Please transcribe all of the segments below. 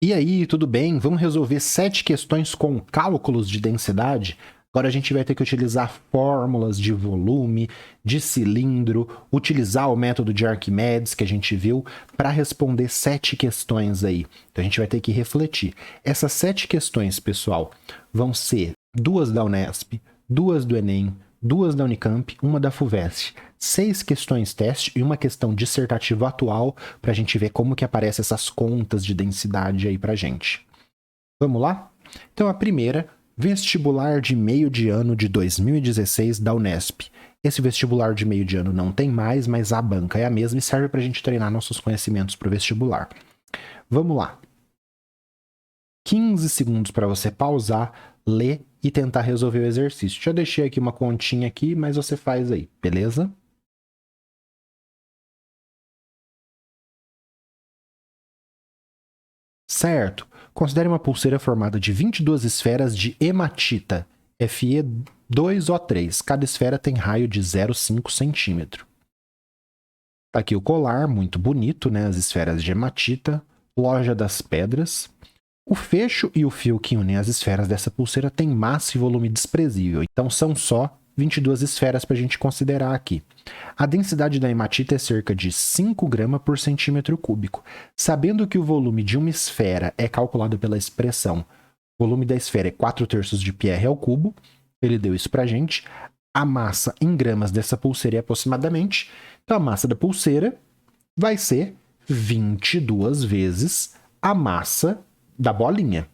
E aí, tudo bem? Vamos resolver 7 questões com cálculos de densidade? Agora a gente vai ter que utilizar fórmulas de volume, de cilindro, utilizar o método de Arquimedes que a gente viu para responder 7 questões aí. Então a gente vai ter que refletir. Essas 7 questões, pessoal, vão ser 2 da Unesp, 2 do Enem, 2 da Unicamp, uma da FUVEST. 6 questões teste e uma questão dissertativa atual para a gente ver como que aparecem essas contas de densidade aí para gente. Vamos lá? Então a primeira, vestibular de meio de ano de 2016 da Unesp. Esse vestibular de meio de ano não tem mais, mas a banca é a mesma e serve para a gente treinar nossos conhecimentos para o vestibular. Vamos lá. 15 segundos para você pausar, ler e tentar resolver o exercício. Já deixei aqui uma continha aqui, mas você faz aí, beleza? Certo. Considere uma pulseira formada de 22 esferas de hematita, Fe2O3. Cada esfera tem raio de 0,5 centímetro. Tá aqui o colar, muito bonito, né? As esferas de hematita. Loja das pedras. O fecho e o fio que unem as esferas dessa pulseira têm massa e volume desprezível. Então são só 22 esferas para a gente considerar aqui. A densidade da hematita é cerca de 5 gramas por centímetro cúbico. Sabendo que o volume de uma esfera é calculado pela expressão o volume da esfera é 4/3 de πr ao cubo, ele deu isso para a gente. A massa em gramas dessa pulseira é aproximadamente, então a massa da pulseira vai ser 22 vezes a massa da bolinha.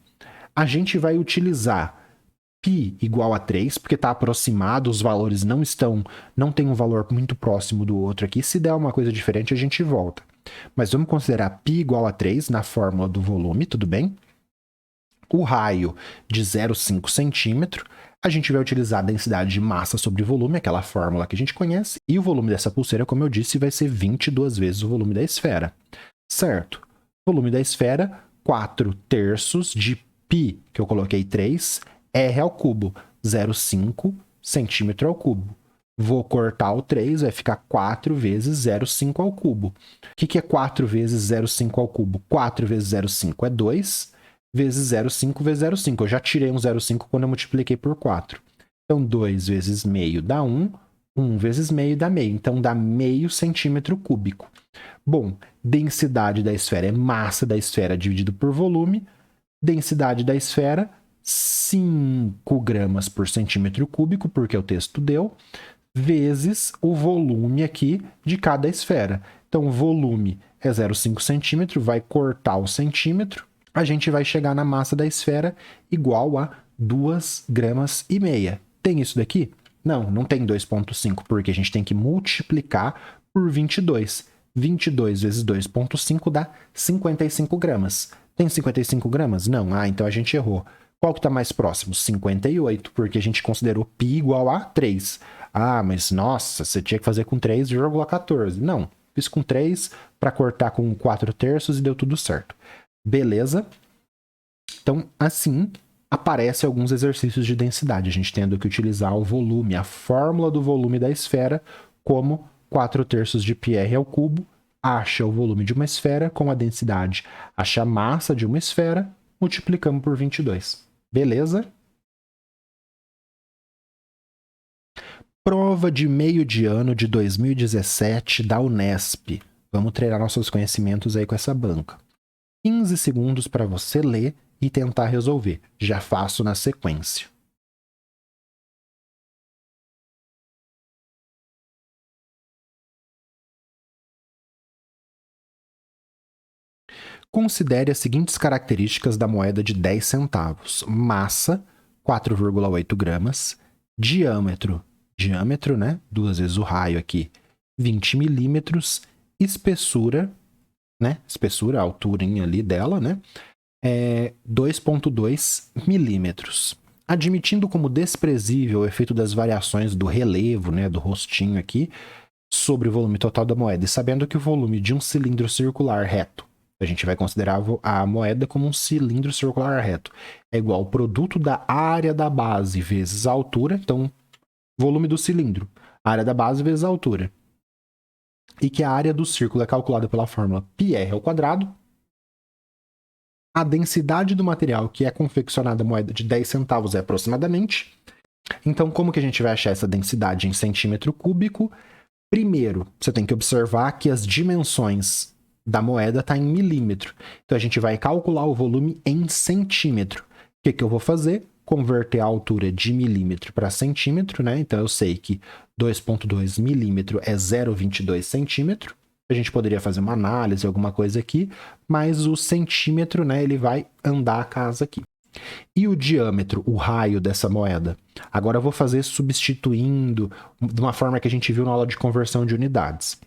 A gente vai utilizar π igual a 3, porque está aproximado, os valores não tem um valor muito próximo do outro aqui. Se der uma coisa diferente, a gente volta. Mas vamos considerar π igual a 3 na fórmula do volume, tudo bem? O raio de 0,5 centímetro, a gente vai utilizar a densidade de massa sobre volume, aquela fórmula que a gente conhece, e o volume dessa pulseira, como eu disse, vai ser 22 vezes o volume da esfera. Certo? Volume da esfera, 4/3 de π, que eu coloquei 3, R ao cubo, 0,5 centímetro ao cubo. Vou cortar o 3, vai ficar 4 vezes 0,5 ao cubo. O que é 4 vezes 0,5 ao cubo? 4 vezes 0,5 é 2, vezes 0,5 vezes 0,5. Eu já tirei um 0,5 quando eu multipliquei por 4. Então, 2 vezes meio dá 1, 1 vezes meio dá meio. Então, dá meio centímetro cúbico. Bom, densidade da esfera é massa da esfera dividido por volume. Densidade da esfera, 5 gramas por centímetro cúbico, porque o texto deu, vezes o volume aqui de cada esfera. Então, o volume é 0,5 centímetro, vai cortar o centímetro, a gente vai chegar na massa da esfera igual a 2,5 gramas. Tem isso daqui? Não, não tem 2,5, porque a gente tem que multiplicar por 22. 22 vezes 2,5 dá 55 gramas. Tem 55 gramas? Não. Ah, então a gente errou. Qual que está mais próximo? 58, porque a gente considerou π igual a 3. Ah, mas nossa, você tinha que fazer com 3,14. Não, fiz com 3 para cortar com 4/3 e deu tudo certo. Beleza? Então, assim, aparecem alguns exercícios de densidade, a gente tendo que utilizar o volume, a fórmula do volume da esfera, como 4/3 de πr ao cubo, acha o volume de uma esfera com a densidade, acha a massa de uma esfera, multiplicamos por 22. Beleza? Prova de meio de ano de 2017 da Unesp. Vamos treinar nossos conhecimentos aí com essa banca. 15 segundos para você ler e tentar resolver. Já faço na sequência. Considere as seguintes características da moeda de 10 centavos. Massa, 4,8 gramas. Diâmetro, né? 2 vezes o raio aqui, 20 milímetros. Espessura, né? Espessura, a alturinha ali dela, né? 2,2 milímetros. Admitindo como desprezível o efeito das variações do relevo, né, do rostinho aqui, sobre o volume total da moeda, e sabendo que o volume de um cilindro circular reto, a gente vai considerar a moeda como um cilindro circular reto, é igual ao produto da área da base vezes a altura, então, volume do cilindro, área da base vezes a altura. E que a área do círculo é calculada pela fórmula πr ao quadrado, A densidade do material que é confeccionada a moeda de 10 centavos é aproximadamente. Então, como que a gente vai achar essa densidade em centímetro cúbico? Primeiro, você tem que observar que as dimensões da moeda estão em milímetro. Então, a gente vai calcular o volume em centímetro. O que eu vou fazer? Converter a altura de milímetro para centímetro, né? Então, eu sei que 2,2 milímetro é 0,22 centímetro. A gente poderia fazer uma análise, alguma coisa aqui, mas o centímetro, né, ele vai andar a casa aqui. E o diâmetro, o raio dessa moeda? Agora eu vou fazer substituindo de uma forma que a gente viu na aula de conversão de unidades.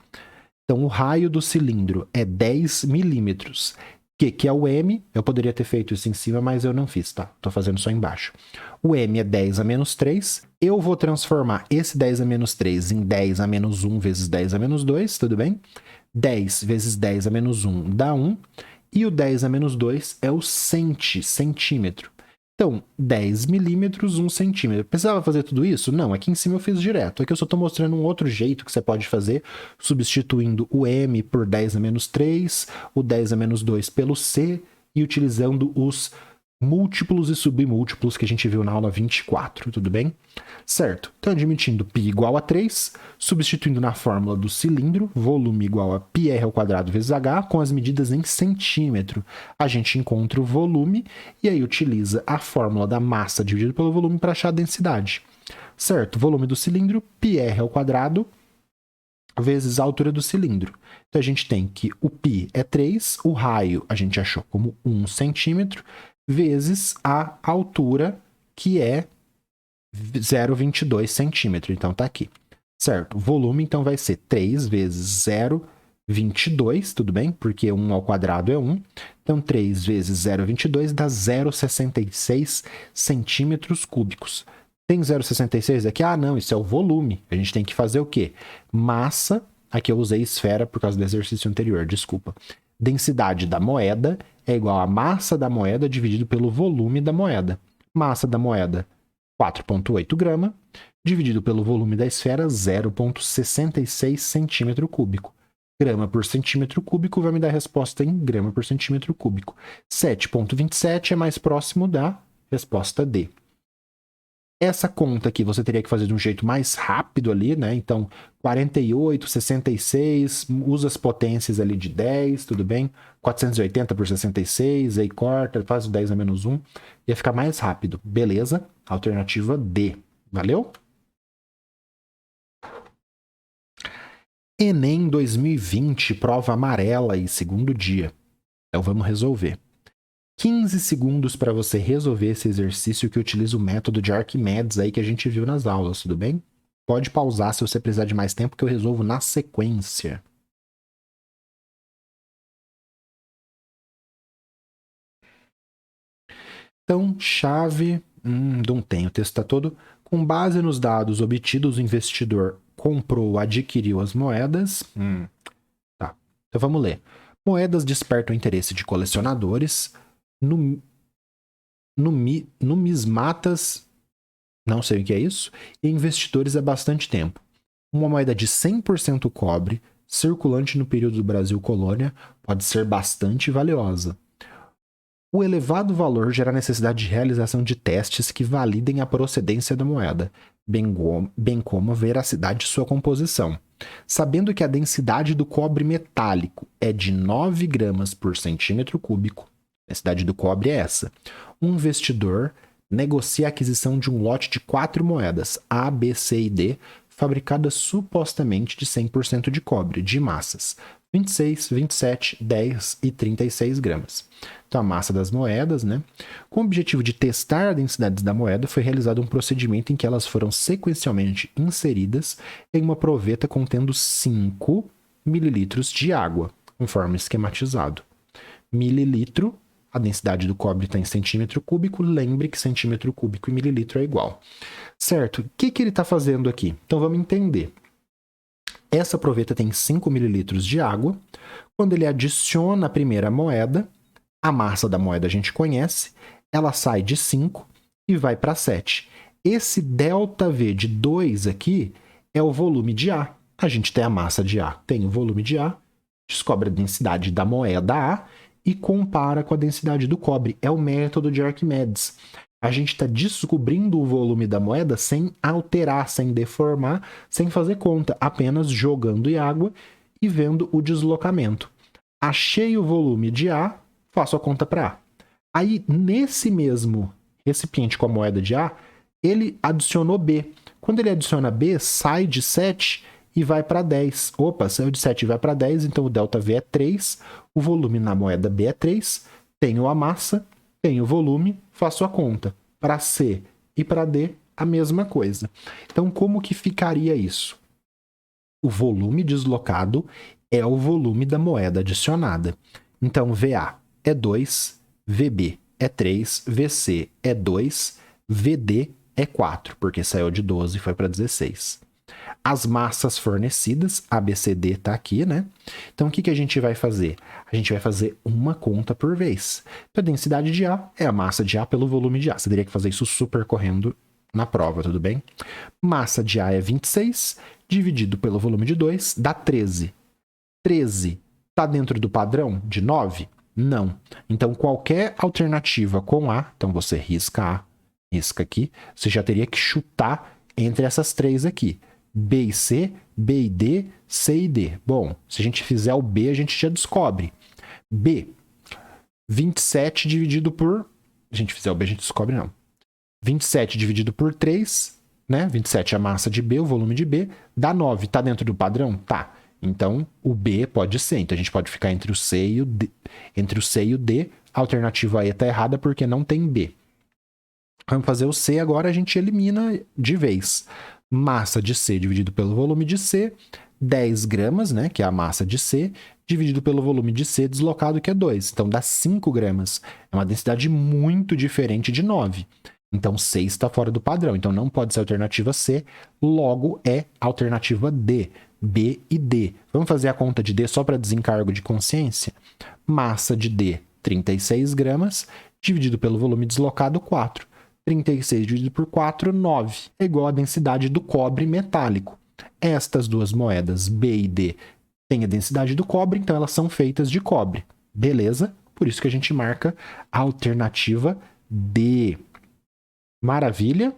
Então, o raio do cilindro é 10 milímetros, que é o M. Eu poderia ter feito isso em cima, mas eu não fiz, tá? Tô fazendo só embaixo. O M é 10 a menos 3. Eu vou transformar esse 10 a menos 3 em 10 a menos 1 vezes 10 a menos 2, tudo bem? 10 vezes 10 a menos 1 dá 1. E o 10 a menos 2 é o centímetro. Então, 10 milímetros, 1 centímetro. Precisava fazer tudo isso? Não, aqui em cima eu fiz direto. Aqui eu só estou mostrando um outro jeito que você pode fazer, substituindo o M por 10 a menos 3, o 10 a menos 2 pelo C, e utilizando os múltiplos e submúltiplos que a gente viu na aula 24, tudo bem? Certo. Então, admitindo π igual a 3, substituindo na fórmula do cilindro, volume igual a πr² vezes h, com as medidas em centímetro, a gente encontra o volume e aí utiliza a fórmula da massa dividido pelo volume para achar a densidade. Certo. Volume do cilindro, πr² vezes a altura do cilindro. Então, a gente tem que o π é 3, o raio a gente achou como 1 centímetro, vezes a altura, que é 0,22 centímetro. Então, tá aqui. Certo? O volume, então, vai ser 3 vezes 0,22, tudo bem? Porque 1 ao quadrado é 1. Então, 3 vezes 0,22 dá 0,66 centímetros cúbicos. Tem 0,66 aqui? Ah, não, isso é o volume. A gente tem que fazer o quê? Massa. Aqui eu usei esfera por causa do exercício anterior, desculpa. Densidade da moeda é igual a massa da moeda dividido pelo volume da moeda. Massa da moeda, 4,8 grama, dividido pelo volume da esfera, 0,66 centímetro cúbico. Grama por centímetro cúbico vai me dar a resposta em grama por centímetro cúbico. 7,27 é mais próximo da resposta D. Essa conta aqui você teria que fazer de um jeito mais rápido ali, né? Então, 48, 66, usa as potências ali de 10, tudo bem? 480 por 66, aí corta, faz o 10 a menos 1, ia ficar mais rápido. Beleza? Alternativa D. Valeu? Enem 2020, prova amarela e segundo dia. Então, vamos resolver. 15 segundos para você resolver esse exercício que utiliza o método de Arquimedes aí que a gente viu nas aulas, tudo bem? Pode pausar se você precisar de mais tempo que eu resolvo na sequência. Então, chave... não tem, o texto está todo... Com base nos dados obtidos, o investidor comprou ou adquiriu as moedas. Tá, então vamos ler. Moedas despertam o interesse de colecionadores... Numismatas, não sei o que é isso, e investidores há bastante tempo. Uma moeda de 100% cobre, circulante no período do Brasil colônia, pode ser bastante valiosa. O elevado valor gera a necessidade de realização de testes que validem a procedência da moeda, bem como a veracidade de sua composição. Sabendo que a densidade do cobre metálico é de 9 gramas por centímetro cúbico, a densidade do cobre é essa. Um investidor negocia a aquisição de um lote de 4 moedas, A, B, C e D, fabricadas supostamente de 100% de cobre, de massas 26, 27, 10 e 36 gramas. Então, a massa das moedas, né? Com o objetivo de testar a densidade da moeda, foi realizado um procedimento em que elas foram sequencialmente inseridas em uma proveta contendo 5 mililitros de água, conforme esquematizado. Mililitro, a densidade do cobre está em centímetro cúbico, lembre que centímetro cúbico e mililitro é igual. Certo? O que ele está fazendo aqui? Então vamos entender. Essa proveta tem 5 mililitros de água. Quando ele adiciona a primeira moeda, a massa da moeda a gente conhece, ela sai de 5 e vai para 7. Esse ΔV de 2 aqui é o volume de A. A gente tem a massa de A, tem o volume de A, descobre a densidade da moeda A, e compara com a densidade do cobre. É o método de Arquimedes. A gente está descobrindo o volume da moeda sem alterar, sem deformar, sem fazer conta, apenas jogando em água e vendo o deslocamento. Achei o volume de A, faço a conta para A. Aí, nesse mesmo recipiente com a moeda de A, ele adicionou B. Quando ele adiciona B, sai de 7 e vai para 10. Opa, saiu de 7 e vai para 10, então o ΔV é 3, o volume na moeda B é 3, tenho a massa, tenho o volume, faço a conta. Para C e para D, a mesma coisa. Então, como que ficaria isso? O volume deslocado é o volume da moeda adicionada. Então, VA é 2, VB é 3, VC é 2, VD é 4, porque saiu de 12 e foi para 16. As massas fornecidas, ABCD está aqui, né? Então, o que a gente vai fazer? A gente vai fazer uma conta por vez. Então, a densidade de A é a massa de A pelo volume de A. Você teria que fazer isso super correndo na prova, tudo bem? Massa de A é 26, dividido pelo volume de 2, dá 13. 13 está dentro do padrão de 9? Não. Então, qualquer alternativa com A, então você risca A, risca aqui, você já teria que chutar entre essas três aqui. B e C, B e D, C e D. Bom, se a gente fizer o B, a gente já descobre. B, 27 dividido por... Se a gente fizer o B, a gente descobre não. 27 dividido por 3, né? 27 é a massa de B, o volume de B, dá 9. Tá dentro do padrão? Tá. Então, o B pode ser. Então, a gente pode ficar entre o C e o D. Entre o C e o D, a alternativa E tá errada porque não tem B. Vamos fazer o C agora, a gente elimina de vez. Massa de C dividido pelo volume de C, 10 gramas, né, que é a massa de C, dividido pelo volume de C deslocado, que é 2. Então, dá 5 gramas. É uma densidade muito diferente de 9. Então, C está fora do padrão. Então, não pode ser a alternativa C, logo é a alternativa D. B e D. Vamos fazer a conta de D só para desencargo de consciência? Massa de D, 36 gramas, dividido pelo volume deslocado, 4. 36 dividido por 4, 9. É igual a densidade do cobre metálico. Estas duas moedas, B e D, têm a densidade do cobre, então elas são feitas de cobre. Beleza? Por isso que a gente marca a alternativa D. Maravilha?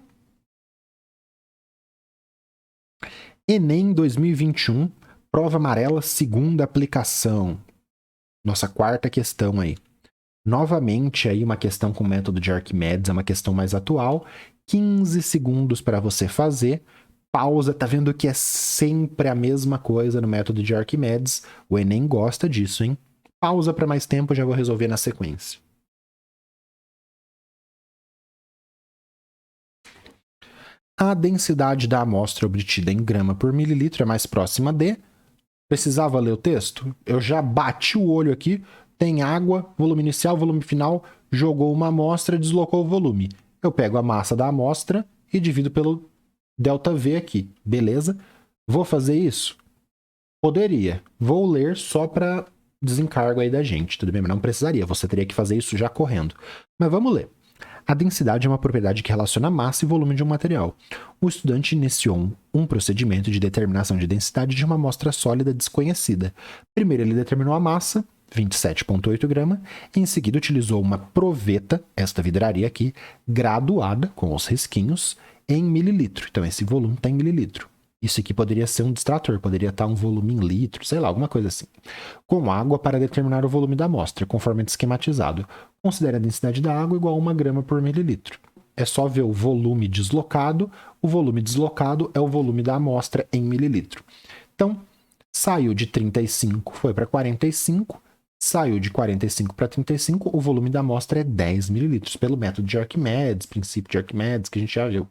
Enem 2021, prova amarela, segunda aplicação. Nossa quarta questão aí. Novamente, aí uma questão com o método de Arquimedes, é uma questão mais atual. 15 segundos para você fazer. Pausa, tá vendo que é sempre a mesma coisa no método de Arquimedes. O Enem gosta disso, hein? Pausa para mais tempo, já vou resolver na sequência. A densidade da amostra obtida em grama por mililitro é mais próxima de... Precisava ler o texto? Eu já bati o olho aqui, tem água, volume inicial, volume final, jogou uma amostra, deslocou o volume. Eu pego a massa da amostra e divido pelo ΔV aqui, beleza? Vou fazer isso? Poderia. Vou ler só para desencargo aí da gente, tudo bem? Mas não precisaria, você teria que fazer isso já correndo. Mas vamos ler. A densidade é uma propriedade que relaciona a massa e volume de um material. O estudante iniciou um procedimento de determinação de densidade de uma amostra sólida desconhecida. Primeiro ele determinou a massa, 27,8 gramas, e em seguida utilizou uma proveta, esta vidraria aqui, graduada, com os risquinhos, em mililitro. Então esse volume está em mililitro. Isso aqui poderia ser um distrator, poderia estar um volume em litro, sei lá, alguma coisa assim. Com água para determinar o volume da amostra, conforme esquematizado. Considere a densidade da água igual a 1 grama por mililitro. É só ver o volume deslocado. O volume deslocado é o volume da amostra em mililitro. Então, saiu de 35, foi para 45. Saiu de 45 para 35, o volume da amostra é 10 mililitros, pelo método de Arquimedes, princípio de Arquimedes, que a gente já viu.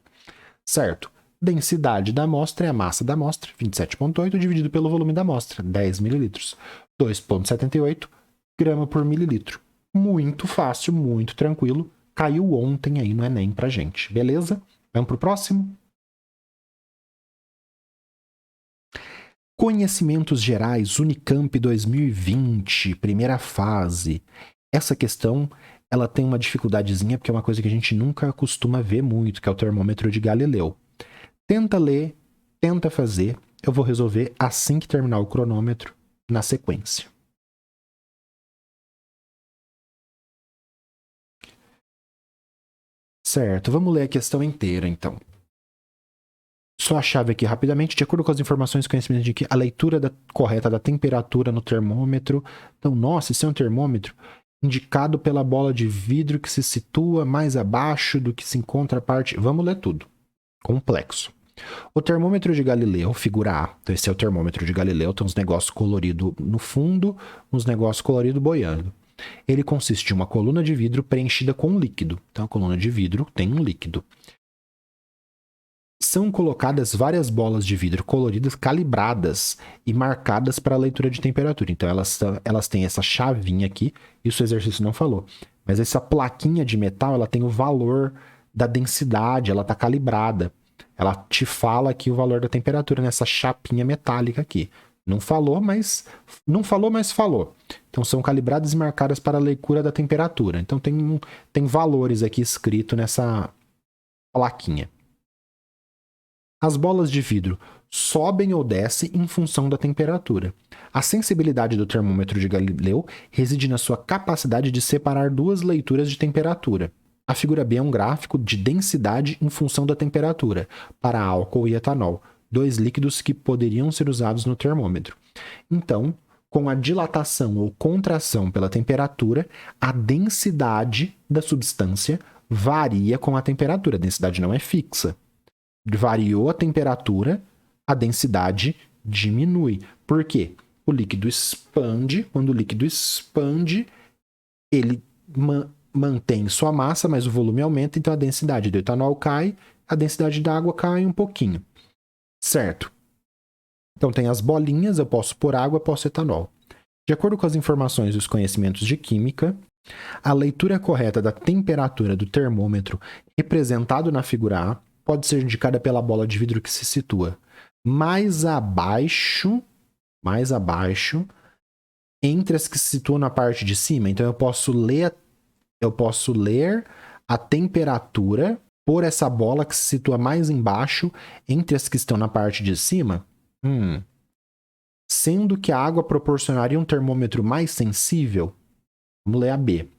Certo? Densidade da amostra é a massa da amostra, 27,8, dividido pelo volume da amostra, 10 mililitros. 2,78 grama por mililitro. Muito fácil, muito tranquilo. Caiu ontem aí no Enem pra gente, beleza? Vamos pro próximo? Conhecimentos Gerais, Unicamp 2020, primeira fase. Essa questão, ela tem uma dificuldadezinha, porque é uma coisa que a gente nunca costuma ver muito, que é o termômetro de Galileu. Tenta ler, tenta fazer. Eu vou resolver assim que terminar o cronômetro, na sequência. Certo, vamos ler a questão inteira, então. Só a chave aqui rapidamente, de acordo com as informações e conhecimentos de que a leitura correta da temperatura no termômetro. Então, nossa, isso é um termômetro indicado pela bola de vidro que se situa mais abaixo do que se encontra a parte... Vamos ler tudo. Complexo. O termômetro de Galileu, figura A. Então, esse é o termômetro de Galileu, tem uns negócios coloridos no fundo, uns negócios coloridos boiando. Ele consiste em uma coluna de vidro preenchida com um líquido. Então, a coluna de vidro tem um líquido. São colocadas várias bolas de vidro coloridas, calibradas e marcadas para a leitura de temperatura. Então, elas têm essa chavinha aqui, isso o exercício não falou. Mas essa plaquinha de metal, ela tem o valor da densidade, ela está calibrada. Ela te fala aqui o valor da temperatura nessa chapinha metálica aqui. Não falou, mas falou. Então, são calibradas e marcadas para a leitura da temperatura. Então, tem valores aqui escritos nessa plaquinha. As bolas de vidro sobem ou descem em função da temperatura. A sensibilidade do termômetro de Galileu reside na sua capacidade de separar duas leituras de temperatura. A figura B é um gráfico de densidade em função da temperatura, para álcool e etanol, dois líquidos que poderiam ser usados no termômetro. Então, com a dilatação ou contração pela temperatura, a densidade da substância varia com a temperatura. A densidade não é fixa. Variou a temperatura, a densidade diminui. Por quê? O líquido expande. Quando o líquido expande, ele mantém sua massa, mas o volume aumenta, então a densidade do etanol cai, a densidade da água cai um pouquinho. Certo? Então tem as bolinhas, eu posso pôr água, eu posso etanol. De acordo com as informações e os conhecimentos de química, a leitura correta da temperatura do termômetro representado na figura A pode ser indicada pela bola de vidro que se situa mais abaixo, entre as que se situam na parte de cima. Então eu posso ler a temperatura por essa bola que se situa mais embaixo, entre as que estão na parte de cima. Sendo que a água proporcionaria um termômetro mais sensível. Vamos ler a B.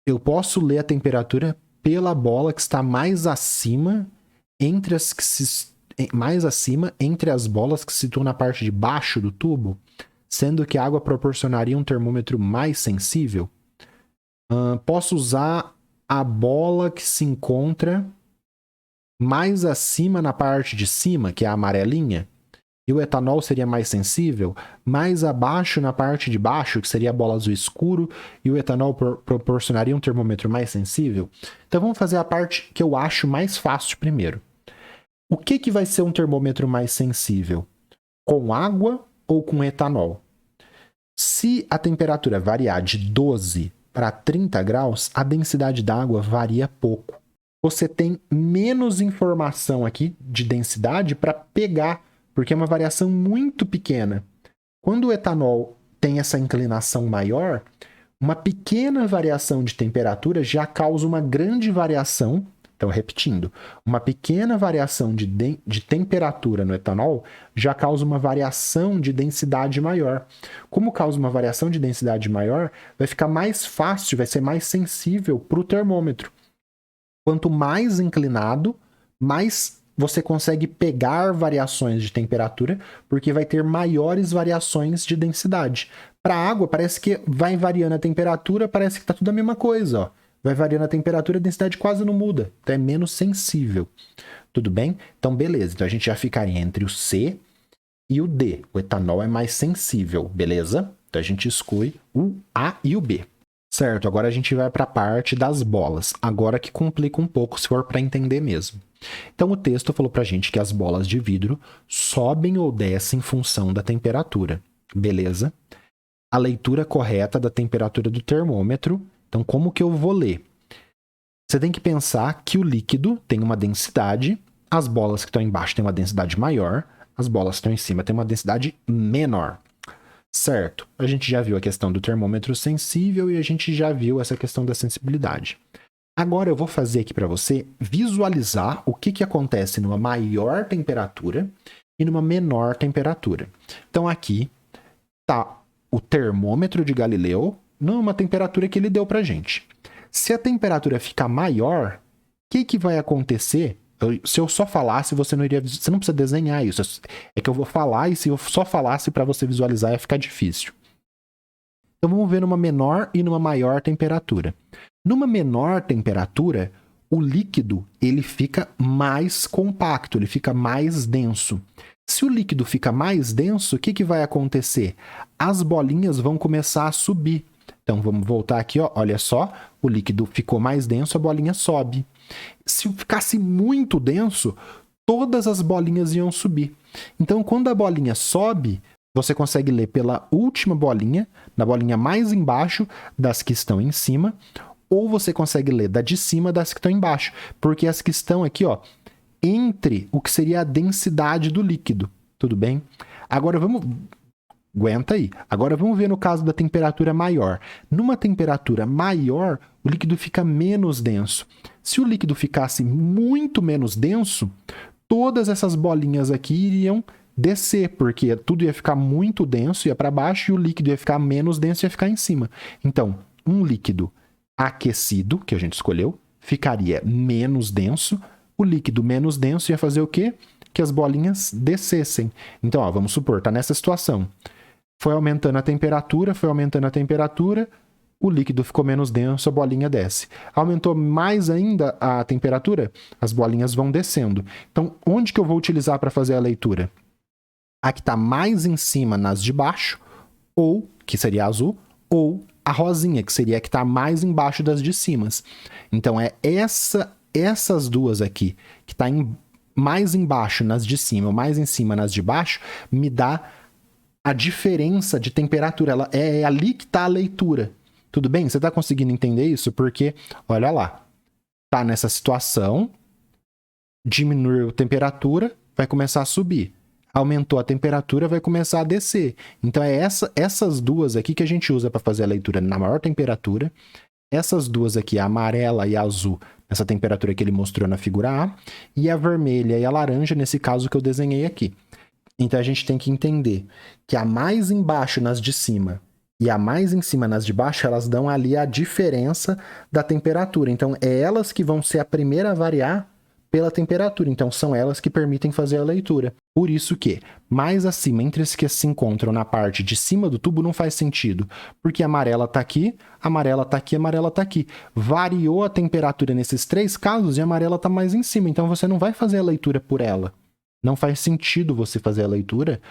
Eu posso ler a temperatura pela bola que está mais acima entre as bolas que se situam na parte de baixo do tubo, sendo que a água proporcionaria um termômetro mais sensível. Posso usar a bola que se encontra mais acima na parte de cima, que é a amarelinha, e o etanol seria mais sensível, mais abaixo na parte de baixo, que seria a bola azul escuro, e o etanol proporcionaria um termômetro mais sensível. Então vamos fazer a parte que eu acho mais fácil primeiro. O que vai ser um termômetro mais sensível? Com água ou com etanol? Se a temperatura variar de 12 para 30 graus, a densidade da água varia pouco. Você tem menos informação aqui de densidade para pegar, porque é uma variação muito pequena. Quando o etanol tem essa inclinação maior, uma pequena variação de temperatura já causa uma grande variação. Então, repetindo, uma pequena variação de temperatura no etanol já causa uma variação de densidade maior. Como causa uma variação de densidade maior, vai ficar mais fácil, vai ser mais sensível para o termômetro. Quanto mais inclinado, mais você consegue pegar variações de temperatura, porque vai ter maiores variações de densidade. Para a água, parece que vai variando a temperatura, parece que está tudo a mesma coisa, ó. Vai variando a temperatura, a densidade quase não muda. Então é menos sensível. Tudo bem? Então, beleza. Então a gente já ficaria entre o C e o D. O etanol é mais sensível, beleza? Então a gente exclui o A e o B. Certo, agora a gente vai para a parte das bolas. Agora que complica um pouco, se for para entender mesmo. Então o texto falou para a gente que as bolas de vidro sobem ou descem em função da temperatura. Beleza? A leitura correta da temperatura do termômetro. Então, como que eu vou ler? Você tem que pensar que o líquido tem uma densidade, as bolas que estão embaixo têm uma densidade maior, as bolas que estão em cima têm uma densidade menor. Certo? A gente já viu a questão do termômetro sensível e a gente já viu essa questão da sensibilidade. Agora eu vou fazer aqui para você visualizar o que acontece numa maior temperatura e numa menor temperatura. Então, aqui está o termômetro de Galileu, numa temperatura que ele deu pra gente. Se a temperatura ficar maior, que vai acontecer? Se eu só falasse, você não precisa desenhar isso. É que eu vou falar e se eu só falasse para você visualizar ia ficar difícil. Então vamos ver numa menor e numa maior temperatura. Numa menor temperatura, o líquido ele fica mais compacto, ele fica mais denso. Se o líquido fica mais denso, o que vai acontecer? As bolinhas vão começar a subir. Então vamos voltar aqui, ó. Olha só, o líquido ficou mais denso, a bolinha sobe. Se ficasse muito denso, todas as bolinhas iam subir. Então, quando a bolinha sobe, você consegue ler pela última bolinha, na bolinha mais embaixo das que estão em cima, ou você consegue ler da de cima das que estão embaixo, porque as que estão aqui, ó, entre o que seria a densidade do líquido. Tudo bem? Agora vamos... Aguenta aí. Agora vamos ver no caso da temperatura maior. Numa temperatura maior, o líquido fica menos denso. Se o líquido ficasse muito menos denso, todas essas bolinhas aqui iriam descer, porque tudo ia ficar muito denso, ia para baixo, e o líquido ia ficar menos denso e ia ficar em cima. Então, um líquido aquecido, que a gente escolheu, ficaria menos denso. O líquido menos denso ia fazer o quê? Que as bolinhas descessem. Então, ó, vamos supor, tá nessa situação. Foi aumentando a temperatura, o líquido ficou menos denso, a bolinha desce. Aumentou mais ainda a temperatura, as bolinhas vão descendo. Então, onde que eu vou utilizar para fazer a leitura? A que está mais em cima nas de baixo, ou, que seria a azul, ou a rosinha, que seria a que está mais embaixo das de cima. Então, é essas duas aqui, que está mais embaixo nas de cima, ou mais em cima nas de baixo, me dá a diferença de temperatura. É ali que está a leitura. Tudo bem? Você está conseguindo entender isso? Porque, olha lá, tá nessa situação, diminuiu a temperatura, vai começar a subir. Aumentou a temperatura, vai começar a descer. Então, é essas duas aqui que a gente usa para fazer a leitura na maior temperatura. Essas duas aqui, a amarela e a azul, nessa temperatura que ele mostrou na figura A, e a vermelha e a laranja, nesse caso que eu desenhei aqui. Então, a gente tem que entender que a mais embaixo nas de cima e a mais em cima nas de baixo, elas dão ali a diferença da temperatura. Então, é elas que vão ser a primeira a variar pela temperatura. Então, são elas que permitem fazer a leitura. Por isso que, mais acima, entre as que se encontram na parte de cima do tubo, não faz sentido. Porque a amarela está aqui, a amarela está aqui, a amarela está aqui. Variou a temperatura nesses três casos e a amarela está mais em cima. Então, você não vai fazer a leitura por ela. Não faz sentido você fazer a leitura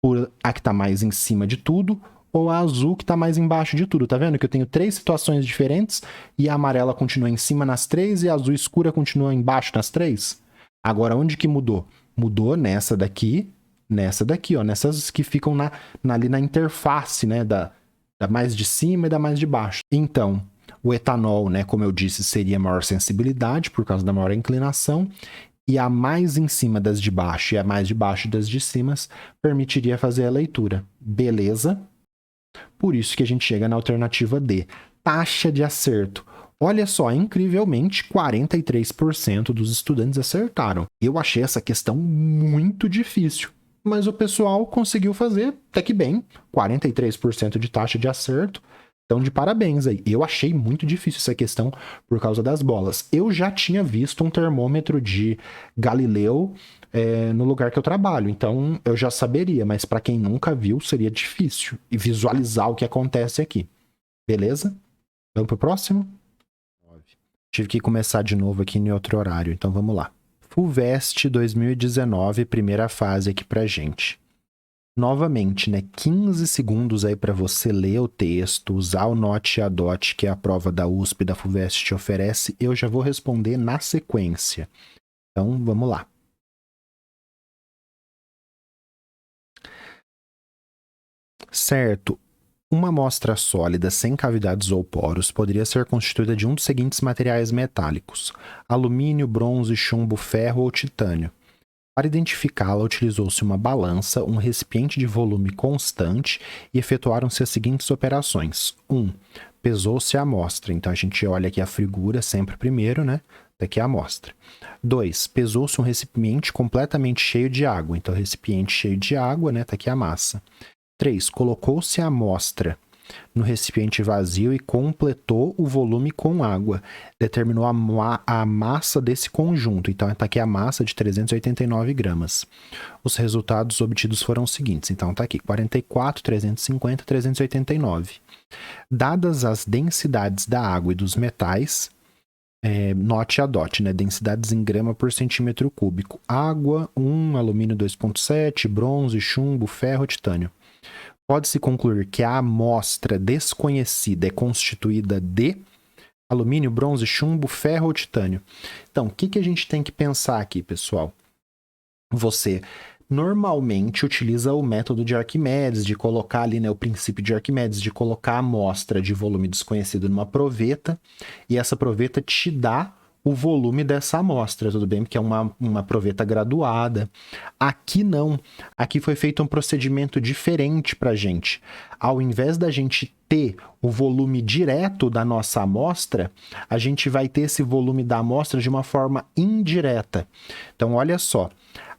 por a que está mais em cima de tudo ou a azul que está mais embaixo de tudo. Tá vendo que eu tenho três situações diferentes e a amarela continua em cima nas três e a azul escura continua embaixo nas três? Agora, onde que mudou? Mudou nessa daqui, ó, nessas que ficam ali na interface, né, da mais de cima e da mais de baixo. Então, o etanol, né, como eu disse, seria maior sensibilidade por causa da maior inclinação. E a mais em cima das de baixo e a mais de baixo das de cima permitiria fazer a leitura. Beleza? Por isso que a gente chega na alternativa D. Taxa de acerto. Olha só, incrivelmente, 43% dos estudantes acertaram. Eu achei essa questão muito difícil, mas o pessoal conseguiu fazer até que bem. 43% de taxa de acerto. Então, de parabéns aí. Eu achei muito difícil essa questão por causa das bolas. Eu já tinha visto um termômetro de Galileu no lugar que eu trabalho, então eu já saberia, mas para quem nunca viu, seria difícil e visualizar o que acontece aqui. Beleza? Vamos pro próximo? Tive que começar de novo aqui em outro horário, então vamos lá. FUVEST 2019, primeira fase aqui pra gente. Novamente, né, 15 segundos aí para você ler o texto, usar o Note e a DOT, que é a prova da USP e da FUVEST te oferece. Eu já vou responder na sequência. Então, vamos lá. Certo. Uma amostra sólida sem cavidades ou poros poderia ser constituída de um dos seguintes materiais metálicos: alumínio, bronze, chumbo, ferro ou titânio. Para identificá-la, utilizou-se uma balança, um recipiente de volume constante e efetuaram-se as seguintes operações. 1. Pesou-se a amostra. Então, a gente olha aqui a figura sempre primeiro, né? Daqui a amostra. 2. Pesou-se um recipiente completamente cheio de água. Então, recipiente cheio de água, né? Tá aqui a massa. 3. Colocou-se a amostra no recipiente vazio e completou o volume com água. Determinou a massa desse conjunto. Então, está aqui a massa de 389 gramas. Os resultados obtidos foram os seguintes. Então, está aqui 44, 350, 389. Dadas as densidades da água e dos metais, note a DOT, né? Densidades em grama por centímetro cúbico. Água, 1, alumínio 2,7, bronze, chumbo, ferro, titânio. Pode-se concluir que a amostra desconhecida é constituída de alumínio, bronze, chumbo, ferro ou titânio. Então, o que a gente tem que pensar aqui, pessoal? Você normalmente utiliza o método de Arquimedes, de colocar ali, né, o princípio de Arquimedes, de colocar a amostra de volume desconhecido numa proveta, e essa proveta te dá o volume dessa amostra, tudo bem? Porque é uma proveta graduada. Aqui não. Aqui foi feito um procedimento diferente para a gente. Ao invés da gente ter o volume direto da nossa amostra, a gente vai ter esse volume da amostra de uma forma indireta. Então, olha só.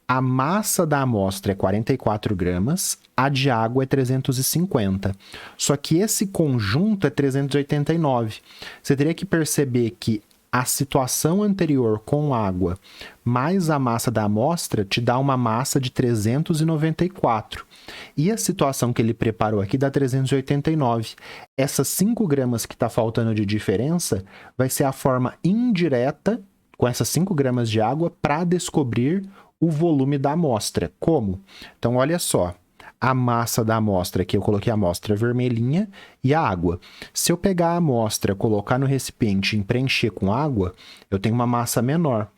A massa da amostra é 44 gramas, a de água é 350. Só que esse conjunto é 389. Você teria que perceber que a situação anterior com água mais a massa da amostra te dá uma massa de 394. E a situação que ele preparou aqui dá 389. Essas 5 gramas que está faltando de diferença vai ser a forma indireta, com essas 5 gramas de água, para descobrir o volume da amostra. Como? Então, olha só. A massa da amostra, aqui eu coloquei a amostra vermelhinha e a água. Se eu pegar a amostra, colocar no recipiente e preencher com água, eu tenho uma massa menor.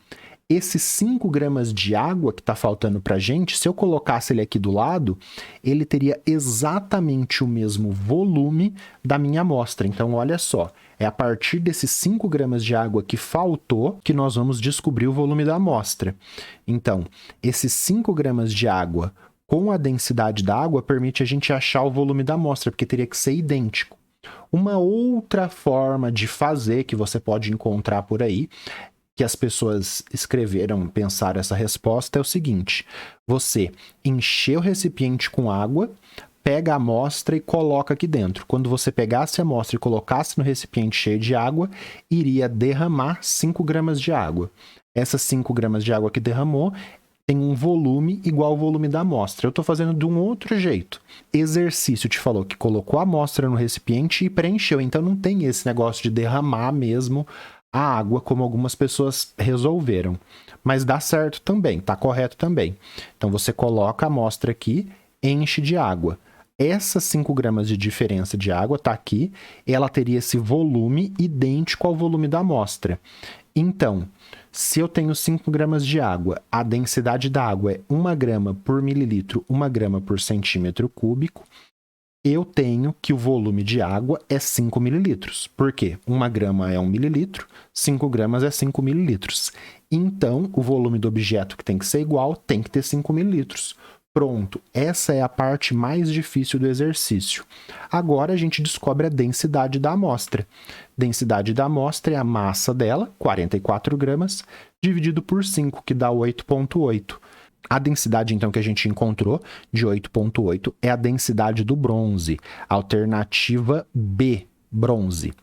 Esses 5 gramas de água que está faltando para a gente, se eu colocasse ele aqui do lado, ele teria exatamente o mesmo volume da minha amostra. Então, olha só, é a partir desses 5 gramas de água que faltou que nós vamos descobrir o volume da amostra. Então, esses 5 gramas de água com a densidade da água permite a gente achar o volume da amostra, porque teria que ser idêntico. Uma outra forma de fazer que você pode encontrar por aí, que as pessoas escreveram, pensaram essa resposta, é o seguinte: você encher o recipiente com água, pega a amostra e coloca aqui dentro. Quando você pegasse a amostra e colocasse no recipiente cheio de água, iria derramar 5 gramas de água. Essas 5 gramas de água que derramou tem um volume igual ao volume da amostra. Eu estou fazendo de um outro jeito. Exercício te falou que colocou a amostra no recipiente e preencheu. Então não tem esse negócio de derramar mesmo a água como algumas pessoas resolveram. Mas dá certo também, tá correto também. Então você coloca a amostra aqui, enche de água. Essas 5 gramas de diferença de água tá aqui, ela teria esse volume idêntico ao volume da amostra. Então, se eu tenho 5 gramas de água, a densidade da água é 1 grama por mililitro, 1 grama por centímetro cúbico, eu tenho que o volume de água é 5 mililitros. Por quê? 1 grama é 1 mililitro, 5 gramas é 5 mililitros. Então, o volume do objeto que tem que ser igual tem que ter 5 mililitros. Pronto, essa é a parte mais difícil do exercício. Agora a gente descobre a densidade da amostra. Densidade da amostra é a massa dela, 44 gramas, dividido por 5, que dá 8,8. A densidade, então, que a gente encontrou, de 8,8, é a densidade do bronze. Alternativa B, bronze.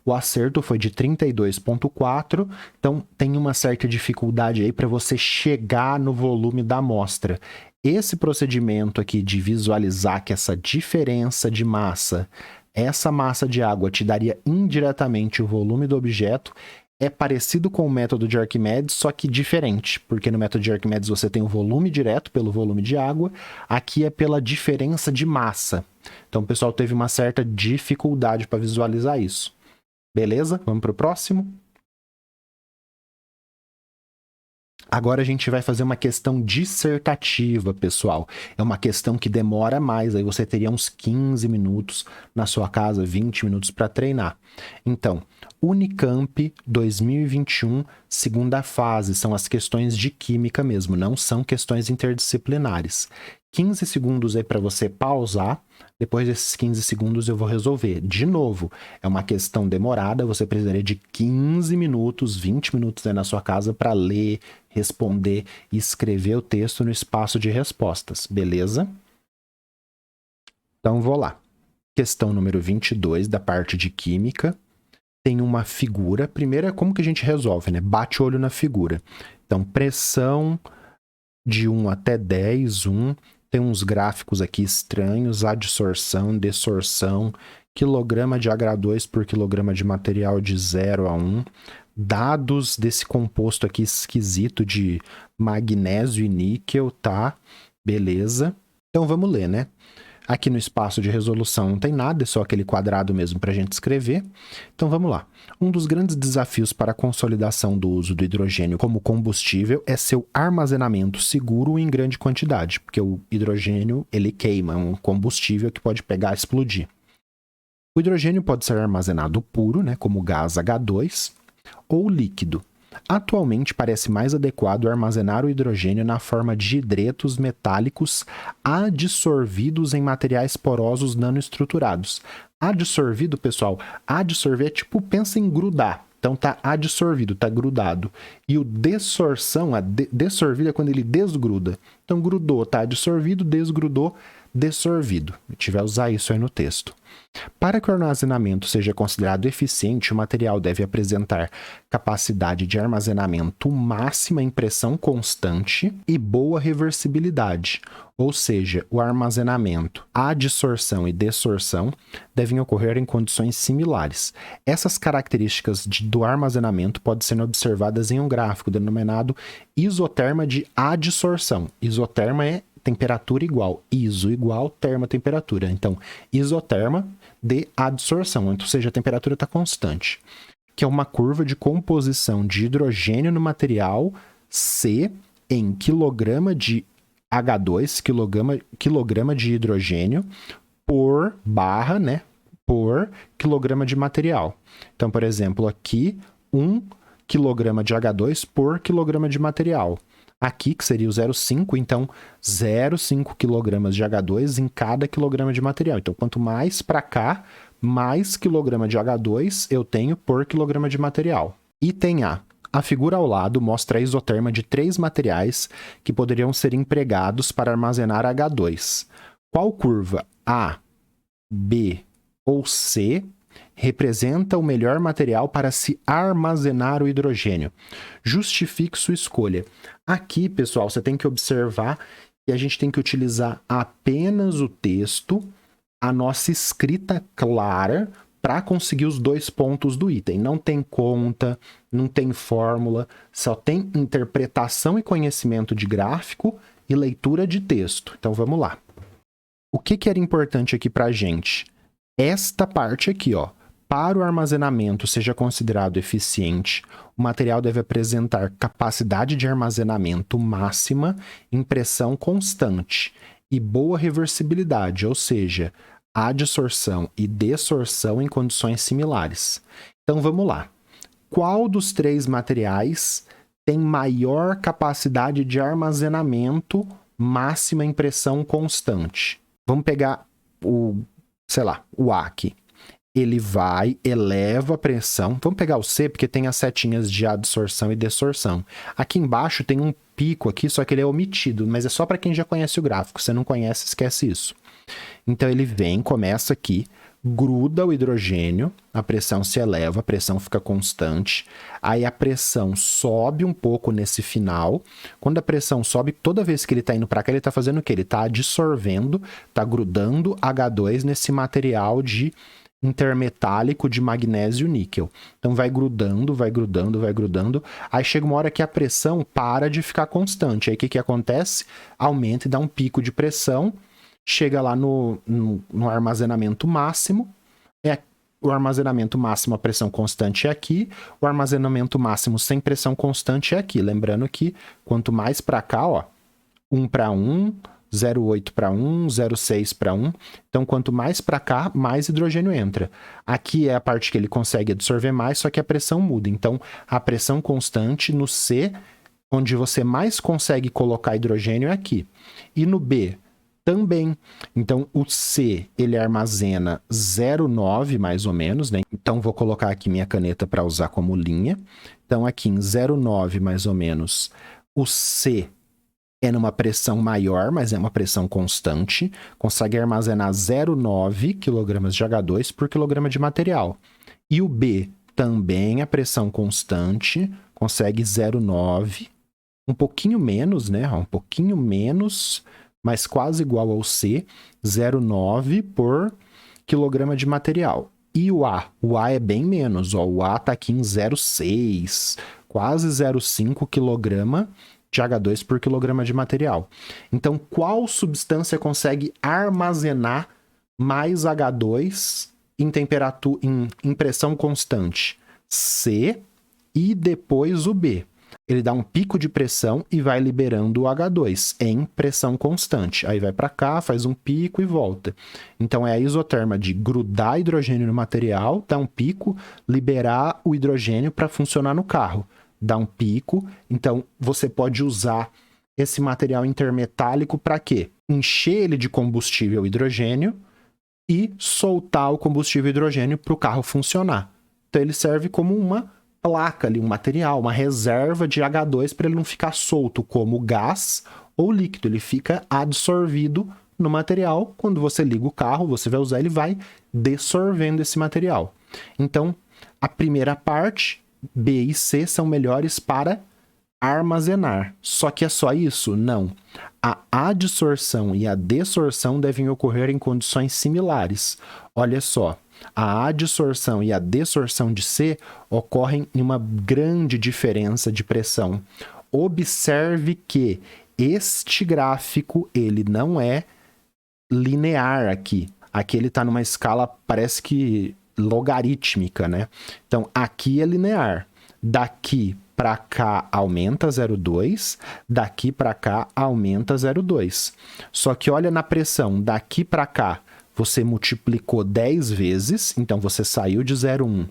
O acerto foi de 32,4, então tem uma certa dificuldade aí para você chegar no volume da amostra. Esse procedimento aqui de visualizar que essa diferença de massa, essa massa de água te daria indiretamente o volume do objeto, é parecido com o método de Arquimedes, só que diferente, porque no método de Arquimedes você tem o volume direto pelo volume de água, aqui é pela diferença de massa. Então o pessoal teve uma certa dificuldade para visualizar isso. Beleza? Vamos para o próximo? Agora a gente vai fazer uma questão dissertativa, pessoal. É uma questão que demora mais, aí você teria uns 15 minutos na sua casa, 20 minutos para treinar. Então, Unicamp 2021, segunda fase, são as questões de química mesmo, não são questões interdisciplinares. 15 segundos aí para você pausar, depois desses 15 segundos eu vou resolver. De novo, é uma questão demorada, você precisaria de 15 minutos, 20 minutos aí na sua casa para ler, responder e escrever o texto no espaço de respostas, beleza? Então vou lá. questão número 22, da parte de química. Tem uma figura. Primeiro é como que a gente resolve, né? Bate o olho na figura. Então, pressão de 1 até 10, 1. Tem uns gráficos aqui estranhos, adsorção, desorção, quilograma de H2 por quilograma de material de 0 a 1. Dados desse composto aqui esquisito de magnésio e níquel, tá? Beleza. Então vamos ler, né? Aqui no espaço de resolução não tem nada, é só aquele quadrado mesmo para a gente escrever. Então vamos lá. Um dos grandes desafios para a consolidação do uso do hidrogênio como combustível é seu armazenamento seguro em grande quantidade, porque o hidrogênio ele queima, é um combustível que pode pegar e explodir. O hidrogênio pode ser armazenado puro, né, como gás H2, ou líquido. Atualmente parece mais adequado armazenar o hidrogênio na forma de hidretos metálicos adsorvidos em materiais porosos nanoestruturados. Adsorvido, pessoal, adsorver é tipo, pensa em grudar. Então tá adsorvido, tá grudado. E o desorção, dessorvido é quando ele desgruda. Então grudou, tá adsorvido, desgrudou, dessorvido. Se tiver usar isso aí no texto. Para que o armazenamento seja considerado eficiente, o material deve apresentar capacidade de armazenamento máxima em pressão constante e boa reversibilidade, ou seja, o armazenamento, a adsorção e desorção devem ocorrer em condições similares. Essas características do armazenamento podem ser observadas em um gráfico denominado isoterma de adsorção. Isoterma é temperatura igual, iso igual, terma, temperatura. Então, isoterma de adsorção, ou seja, a temperatura está constante, que é uma curva de composição de hidrogênio no material C em quilograma de H2, quilograma de hidrogênio por barra, né, por quilograma de material. Então, por exemplo, aqui, 1 quilograma de H2 por quilograma de material. Aqui, que seria o 0,5, então 0,5 kg de H2 em cada quilograma de material. Então, quanto mais para cá, mais quilograma de H2 eu tenho por quilograma de material. Item A. A figura ao lado mostra a isoterma de 3 materiais que poderiam ser empregados para armazenar H2. Qual curva A, B ou C representa o melhor material para se armazenar o hidrogênio? Justifique sua escolha. Aqui, pessoal, você tem que observar que a gente tem que utilizar apenas o texto, a nossa escrita clara, para conseguir os 2 pontos do item. Não tem conta, não tem fórmula, só tem interpretação e conhecimento de gráfico e leitura de texto. Então, vamos lá. O que era importante aqui para a gente? Esta parte aqui, ó. Para o armazenamento seja considerado eficiente, o material deve apresentar capacidade de armazenamento máxima em pressão constante e boa reversibilidade, ou seja, adsorção e desorção em condições similares. Então vamos lá. Qual dos 3 materiais tem maior capacidade de armazenamento máxima em pressão constante? Vamos pegar o A aqui. Ele eleva a pressão. Vamos pegar o C, porque tem as setinhas de adsorção e desorção. Aqui embaixo tem um pico aqui, só que ele é omitido, mas é só para quem já conhece o gráfico. Se não conhece, esquece isso. Então ele começa aqui, gruda o hidrogênio, a pressão se eleva, a pressão fica constante, aí a pressão sobe um pouco nesse final. Quando a pressão sobe, toda vez que ele está indo para cá, ele está fazendo o quê? Ele está adsorvendo, está grudando H2 nesse material de intermetálico de magnésio e níquel. Então vai grudando, vai grudando, vai grudando. Aí chega uma hora que a pressão para de ficar constante. Aí o que acontece? Aumenta e dá um pico de pressão. Chega lá no armazenamento máximo. O armazenamento máximo, a pressão constante é aqui. O armazenamento máximo sem pressão constante é aqui. Lembrando que quanto mais para cá, ó, 1 para 1, 0,8 para 1, 0,6 para 1. Então, quanto mais para cá, mais hidrogênio entra. Aqui é a parte que ele consegue absorver mais, só que a pressão muda. Então, a pressão constante no C, onde você mais consegue colocar hidrogênio, é aqui. E no B, também. Então, o C, ele armazena 0,9 mais ou menos, né? Então, vou colocar aqui minha caneta para usar como linha. Então, aqui em 0,9 mais ou menos, o C é numa pressão maior, mas é uma pressão constante, consegue armazenar 0,9 kg de H2 por quilograma de material. E o B também é pressão constante, consegue 0,9, um pouquinho menos, né? Um pouquinho menos, mas quase igual ao C, 0,9 por quilograma de material. E o A? O A é bem menos, ó, o A está aqui em 0,6, quase 0,5 kg de H2 por quilograma de material. Então, qual substância consegue armazenar mais H2 em temperatura, em pressão constante? C e depois o B. Ele dá um pico de pressão e vai liberando o H2 em pressão constante. Aí vai para cá, faz um pico e volta. Então é a isoterma de grudar hidrogênio no material, dar um pico, liberar o hidrogênio para funcionar no carro. Dá um pico. Então você pode usar esse material intermetálico para quê? Encher ele de combustível hidrogênio e soltar o combustível hidrogênio para o carro funcionar. Então ele serve como uma placa ali, um material, uma reserva de H2 para ele não ficar solto como gás ou líquido. Ele fica absorvido no material. Quando você liga o carro, você vai usar, ele vai dissolvendo esse material. Então, a primeira parte, B e C, são melhores para armazenar. Só que é só isso? Não. A adsorção e a desorção devem ocorrer em condições similares. Olha só, a adsorção e a desorção de C ocorrem em uma grande diferença de pressão. Observe que este gráfico ele não é linear aqui. Aqui ele está numa escala, parece que logarítmica, né? Então, aqui é linear. Daqui para cá aumenta 0,2, daqui para cá aumenta 0,2. Só que olha na pressão, daqui para cá você multiplicou 10 vezes, então você saiu de 0,1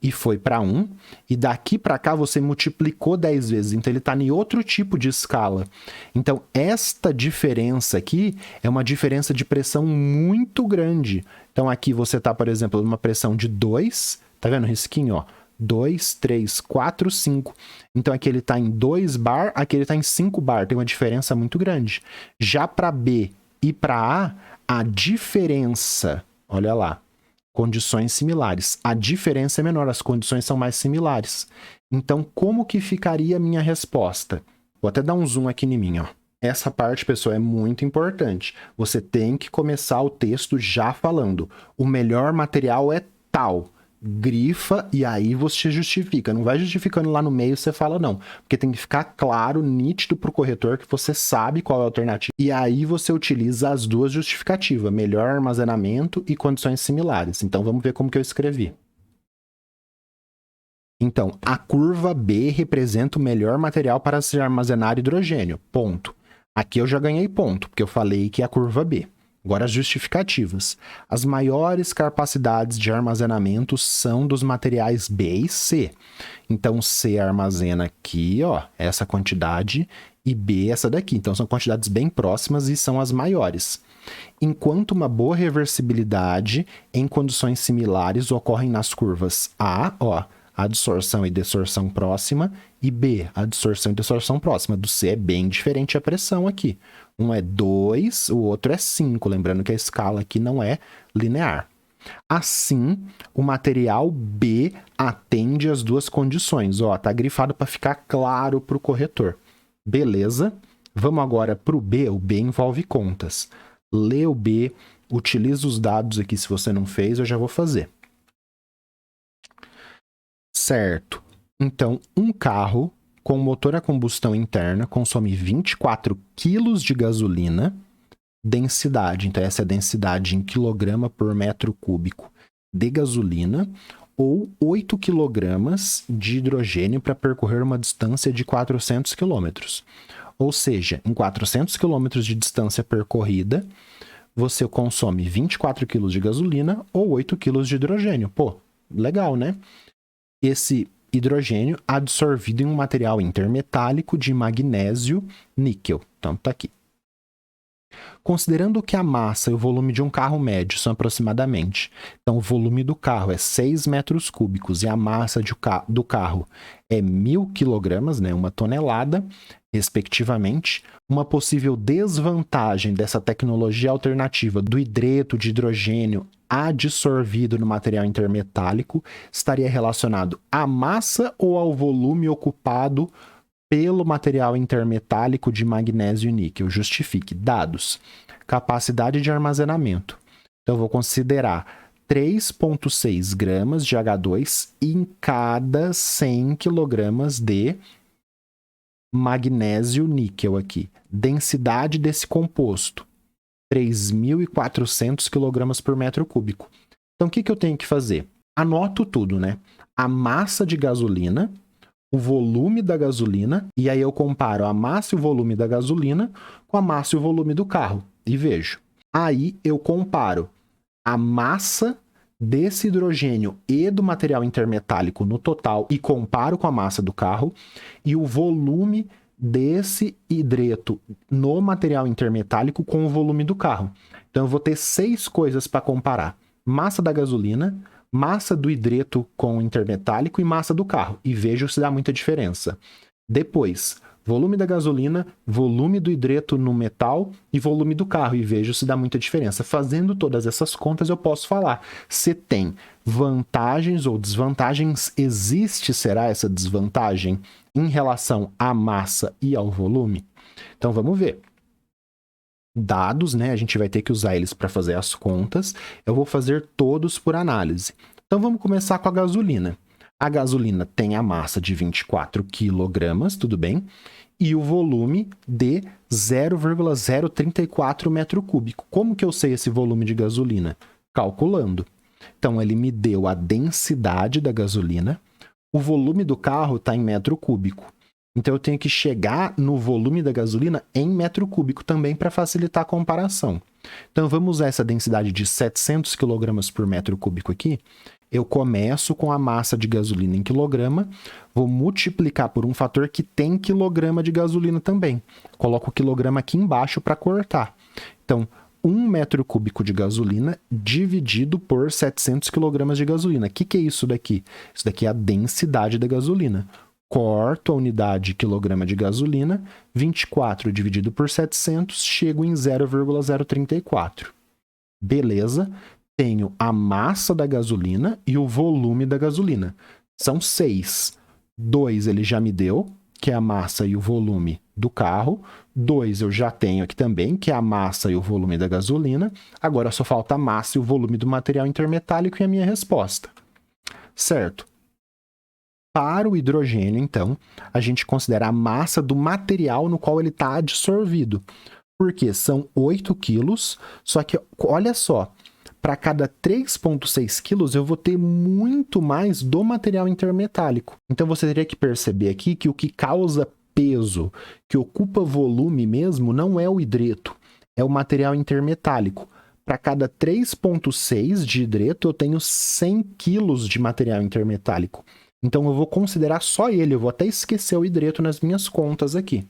e foi para 1, e daqui para cá você multiplicou 10 vezes, então ele está em outro tipo de escala. Então esta diferença aqui é uma diferença de pressão muito grande. Então aqui você está, por exemplo, numa pressão de 2, tá vendo o risquinho, ó? 2, 3, 4, 5. Então aqui ele está em 2 bar, aqui ele está em 5 bar, tem uma diferença muito grande. Já para B e para A diferença, olha lá, condições similares. A diferença é menor, as condições são mais similares. Então, como que ficaria a minha resposta? Vou até dar um zoom aqui em mim, ó. Essa parte, pessoal, é muito importante. Você tem que começar o texto já falando. O melhor material é tal. Grifa e aí você justifica. Não vai justificando lá no meio, você fala não. Porque tem que ficar claro, nítido para o corretor que você sabe qual é a alternativa. E aí você utiliza as duas justificativas, melhor armazenamento e condições similares. Então vamos ver como que eu escrevi. Então, a curva B representa o melhor material para se armazenar hidrogênio. Ponto. Aqui eu já ganhei ponto, porque eu falei que é a curva B. Agora as justificativas. As maiores capacidades de armazenamento são dos materiais B e C. Então C armazena aqui, ó, essa quantidade, e B essa daqui. Então são quantidades bem próximas e são as maiores. Enquanto uma boa reversibilidade em condições similares ocorrem nas curvas A, ó, adsorção e desorção próxima, e B, adsorção e desorção próxima. Do C é bem diferente a pressão aqui. Um é 2, o outro é 5. Lembrando que a escala aqui não é linear. Assim, o material B atende às duas condições. Ó, tá grifado para ficar claro para o corretor. Beleza? Vamos agora para o B. O B envolve contas. Lê o B, utiliza os dados aqui. Se você não fez, eu já vou fazer. Certo. Então, um carro com motor a combustão interna consome 24 kg de gasolina, densidade, então essa é a densidade em quilograma por metro cúbico de gasolina, ou 8 kg de hidrogênio para percorrer uma distância de 400 km. Ou seja, em 400 km de distância percorrida, você consome 24 kg de gasolina ou 8 kg de hidrogênio. Pô, legal, né? Esse hidrogênio absorvido em um material intermetálico de magnésio níquel. Então, tá aqui. Considerando que a massa e o volume de um carro médio são aproximadamente, então o volume do carro é 6 metros cúbicos e a massa do carro é 1.000 quilogramas, né, 1 tonelada, respectivamente, uma possível desvantagem dessa tecnologia alternativa do hidreto de hidrogênio adsorvido no material intermetálico estaria relacionado à massa ou ao volume ocupado pelo material intermetálico de magnésio e níquel. Justifique. Dados. Capacidade de armazenamento. Então, eu vou considerar 3,6 gramas de H2 em cada 100 quilogramas de magnésio níquel aqui. Densidade desse composto. 3.400 quilogramas por metro cúbico. Então, o que eu tenho que fazer? Anoto tudo, né? A massa de gasolina, o volume da gasolina, e aí eu comparo a massa e o volume da gasolina com a massa e o volume do carro. E vejo. Aí eu comparo a massa desse hidrogênio e do material intermetálico no total e comparo com a massa do carro e o volume desse hidreto no material intermetálico com o volume do carro. Então eu vou ter 6 coisas para comparar. Massa da gasolina, massa do hidreto com o intermetálico e massa do carro. E vejo se dá muita diferença. Depois, volume da gasolina, volume do hidreto no metal e volume do carro. E vejo se dá muita diferença. Fazendo todas essas contas, eu posso falar se tem vantagens ou desvantagens. Existe, será essa desvantagem em relação à massa e ao volume? Então, vamos ver. Dados, né? A gente vai ter que usar eles para fazer as contas. Eu vou fazer todos por análise. Então, vamos começar com a gasolina. A gasolina tem a massa de 24 quilogramas, tudo bem? E o volume de 0,034 metro cúbico. Como que eu sei esse volume de gasolina? Calculando. Então, ele me deu a densidade da gasolina. O volume do carro está em metro cúbico. Então, eu tenho que chegar no volume da gasolina em metro cúbico também para facilitar a comparação. Então, vamos usar essa densidade de 700 kg por metro cúbico aqui. Eu começo com a massa de gasolina em quilograma, vou multiplicar por um fator que tem quilograma de gasolina também. Coloco o quilograma aqui embaixo para cortar. Então, 1 metro cúbico de gasolina dividido por 700 kg de gasolina. O que é isso daqui? Isso daqui é a densidade da gasolina. Corto a unidade quilograma de gasolina, 24 dividido por 700, chego em 0,034. Beleza, tenho a massa da gasolina e o volume da gasolina. São 6. 2 ele já me deu, que é a massa e o volume do carro. 2 eu já tenho aqui também, que é a massa e o volume da gasolina. Agora só falta a massa e o volume do material intermetálico e a minha resposta. Certo? Para o hidrogênio, então, a gente considera a massa do material no qual ele está adsorvido. Porque são 8 quilos, só que, olha só, para cada 3,6 quilos eu vou ter muito mais do material intermetálico. Então, você teria que perceber aqui que o que causa peso, que ocupa volume mesmo, não é o hidreto, é o material intermetálico. Para cada 3,6 de hidreto, eu tenho 100 quilos de material intermetálico. Então, eu vou considerar só ele, eu vou até esquecer o hidreto nas minhas contas aqui.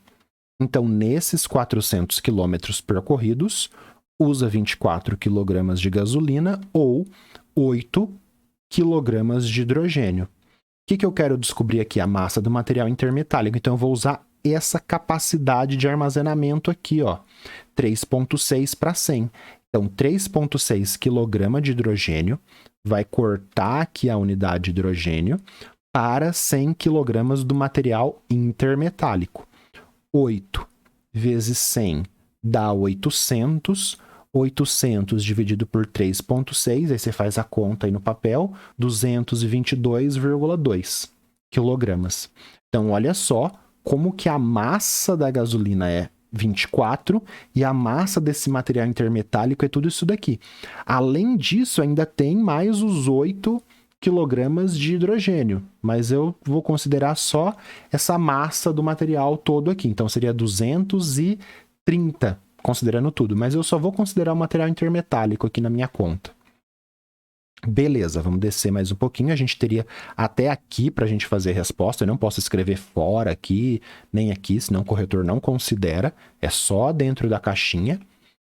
Então, nesses 400 quilômetros percorridos, usa 24 quilogramas de gasolina ou 8 quilogramas de hidrogênio. O que eu quero descobrir aqui? A massa do material intermetálico. Então, eu vou usar essa capacidade de armazenamento aqui, ó, 3,6 para 100. Então, 3,6 kg de hidrogênio vai cortar aqui a unidade de hidrogênio para 100 kg do material intermetálico. 8 vezes 100 dá 800. 800 dividido por 3,6, aí você faz a conta aí no papel, 222,2 quilogramas. Então, olha só como que a massa da gasolina é 24 e a massa desse material intermetálico é tudo isso daqui. Além disso, ainda tem mais os 8 quilogramas de hidrogênio, mas eu vou considerar só essa massa do material todo aqui. Então, seria 230, considerando tudo, mas eu só vou considerar o material intermetálico aqui na minha conta. Beleza, vamos descer mais um pouquinho. A gente teria até aqui para a gente fazer a resposta. Eu não posso escrever fora aqui, nem aqui, senão o corretor não considera. É só dentro da caixinha.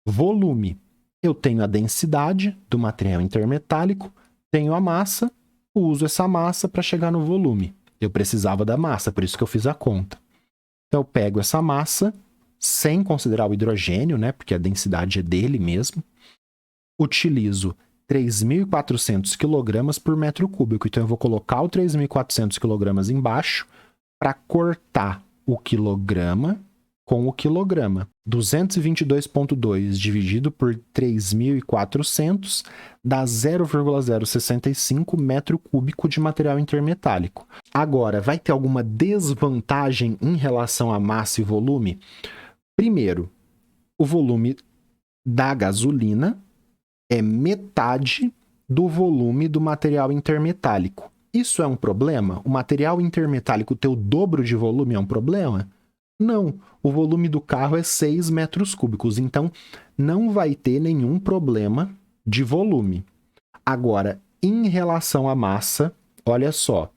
Volume. Eu tenho a densidade do material intermetálico, tenho a massa, uso essa massa para chegar no volume. Eu precisava da massa, por isso que eu fiz a conta. Então, eu pego essa massa, sem considerar o hidrogênio, né, porque a densidade é dele mesmo, utilizo 3.400 kg por metro cúbico. Então, eu vou colocar o 3.400 kg embaixo para cortar o quilograma com o quilograma. 222,2 dividido por 3.400 dá 0,065 metro cúbico de material intermetálico. Agora, vai ter alguma desvantagem em relação a massa e volume? Primeiro, o volume da gasolina é metade do volume do material intermetálico. Isso é um problema? O material intermetálico ter o dobro de volume é um problema? Não. O volume do carro é 6 metros cúbicos, então não vai ter nenhum problema de volume. Agora, em relação à massa, olha só,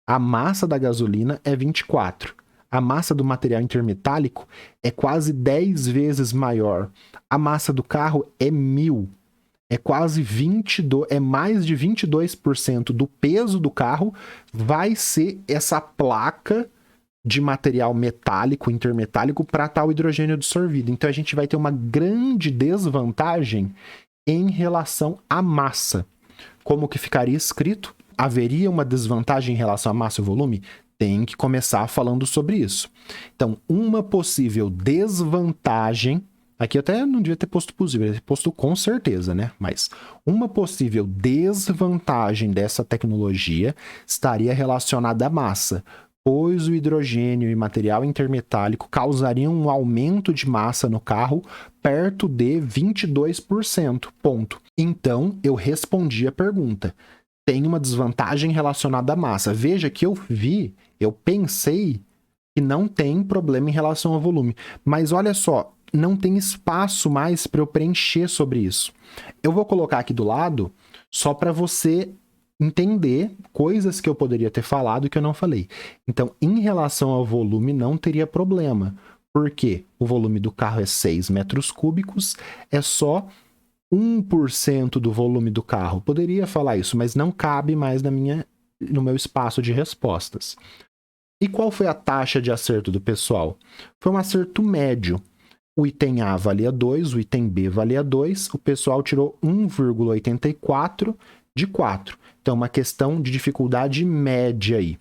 a massa da gasolina é 24. A massa do material intermetálico é quase 10 vezes maior. A massa do carro é 1.000. É quase 22, é mais de 22% do peso do carro vai ser essa placa de material metálico, intermetálico, para tal hidrogênio absorvido. Então a gente vai ter uma grande desvantagem em relação à massa. Como que ficaria escrito? Haveria uma desvantagem em relação à massa e volume? Tem que começar falando sobre isso. Então, uma possível desvantagem, aqui até não devia ter posto possível, devia ter posto com certeza, né? Mas uma possível desvantagem dessa tecnologia estaria relacionada à massa, pois o hidrogênio e material intermetálico causariam um aumento de massa no carro perto de 22%. Ponto. Então, eu respondi a pergunta. Tem uma desvantagem relacionada à massa. Veja que eu pensei que não tem problema em relação ao volume. Mas olha só, não tem espaço mais para eu preencher sobre isso. Eu vou colocar aqui do lado só para você entender coisas que eu poderia ter falado e que eu não falei. Então, em relação ao volume, não teria problema. Por quê? O volume do carro é 6 metros cúbicos, é só 1% do volume do carro. Poderia falar isso, mas não cabe mais no meu espaço de respostas. E qual foi a taxa de acerto do pessoal? Foi um acerto médio. O item A valia 2, o item B valia 2, o pessoal tirou 1,84 de 4. Então, uma questão de dificuldade média aí.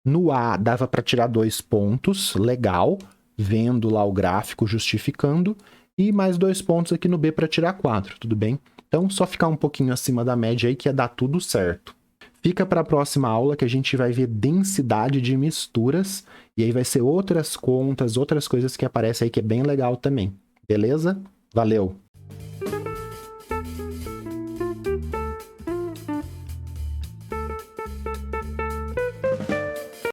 No A, dava para tirar 2 pontos, legal, vendo lá o gráfico justificando, e mais 2 pontos aqui no B para tirar 4, tudo bem? Então, só ficar um pouquinho acima da média aí que ia dar tudo certo. Fica para a próxima aula que a gente vai ver densidade de misturas, e aí vai ser outras contas, outras coisas que aparecem aí que é bem legal também. Beleza? Valeu!